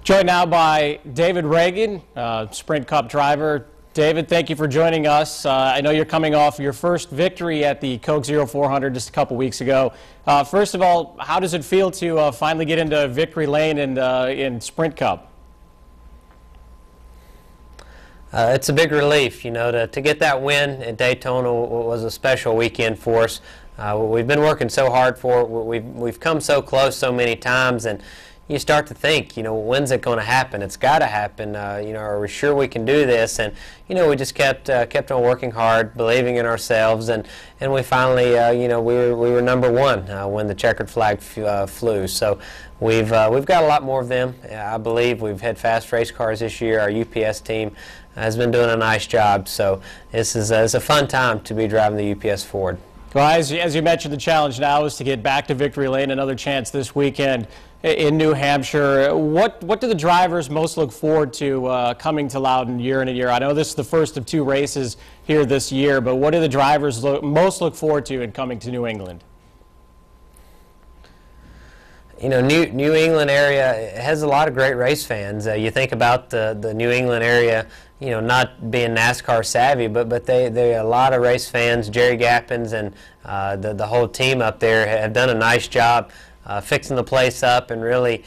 Joined now by David Ragan, Sprint Cup driver. David, thank you for joining us. I know you're coming off your first victory at the Coke 0400 just a couple weeks ago. First of all, how does it feel to finally get into victory lane in Sprint Cup? It's a big relief, you know, to get that win at Daytona was a special weekend for us. We've been working so hard for it. We've come so close so many times, and you start to think, you know, when's it going to happen? It's got to happen. You know, are we sure we can do this? And you know, we just kept on working hard, believing in ourselves, and we finally, you know, we were number one when the checkered flag flew. So we've got a lot more of them. I believe we've had fast race cars this year. Our UPS team has been doing a nice job. So this is it's a fun time to be driving the UPS Ford. Well, as you mentioned, the challenge now is to get back to victory lane. Another chance this weekend in New Hampshire. What do the drivers most look forward to coming to Loudon year in and year out? I know this is the first of two races here this year, but what do the drivers most look forward to in coming to New England? You know, New England area has a lot of great race fans. You think about the New England area, you know, not being NASCAR savvy, but they a lot of race fans. Jerry Gappins and the whole team up there have done a nice job fixing the place up and really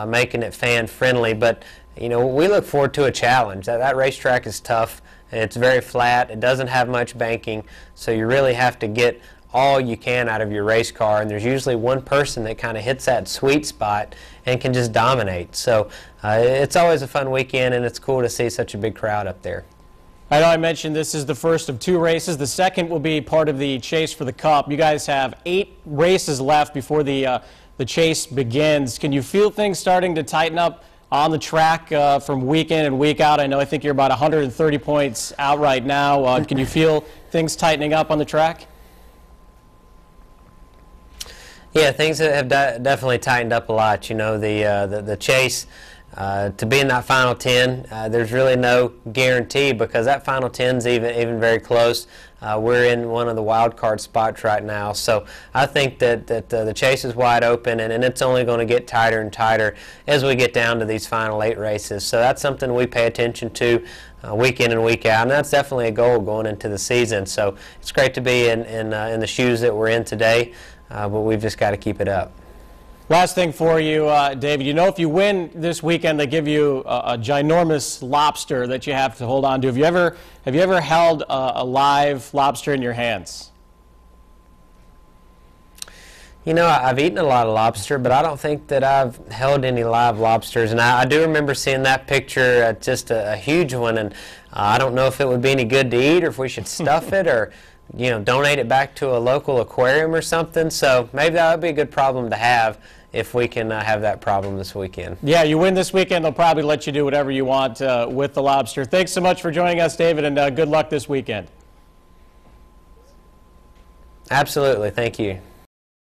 making it fan friendly. But you know, we look forward to a challenge. That racetrack is tough. It's very flat. It doesn't have much banking, so you really have to get all you can out of your race car, and there's usually one person that kind of hits that sweet spot and can just dominate. So it's always a fun weekend, and it's cool to see such a big crowd up there. I know I mentioned this is the first of two races. The second will be part of the chase for the Cup. You guys have 8 races left before the chase begins. Can you feel things starting to tighten up on the track from week in and week out? I think you're about 130 points out right now. Can you feel things tightening up on the track? Yeah, things have definitely tightened up a lot. You know, the chase to be in that final 10, there's really no guarantee because that final 10's even very close. We're in one of the wild card spots right now, so I think that the chase is wide open, and it's only going to get tighter and tighter as we get down to these final 8 races. So that's something we pay attention to week in and week out, and that's definitely a goal going into the season. So it's great to be in the shoes that we're in today. But we've just got to keep it up. Last thing for you, David, you know, if you win this weekend, they give you a ginormous lobster that you have to hold on to. Have you ever held a live lobster in your hands? You know, I've eaten a lot of lobster, but I don't think that I've held any live lobsters. And I do remember seeing that picture, just a huge one, and I don't know if it would be any good to eat or if we should stuff it or, you know, donate it back to a local aquarium or something. So maybe that would be a good problem to have if we can have that problem this weekend. Yeah, you win this weekend, they'll probably let you do whatever you want with the lobster. Thanks so much for joining us, David, and good luck this weekend. Absolutely. Thank you.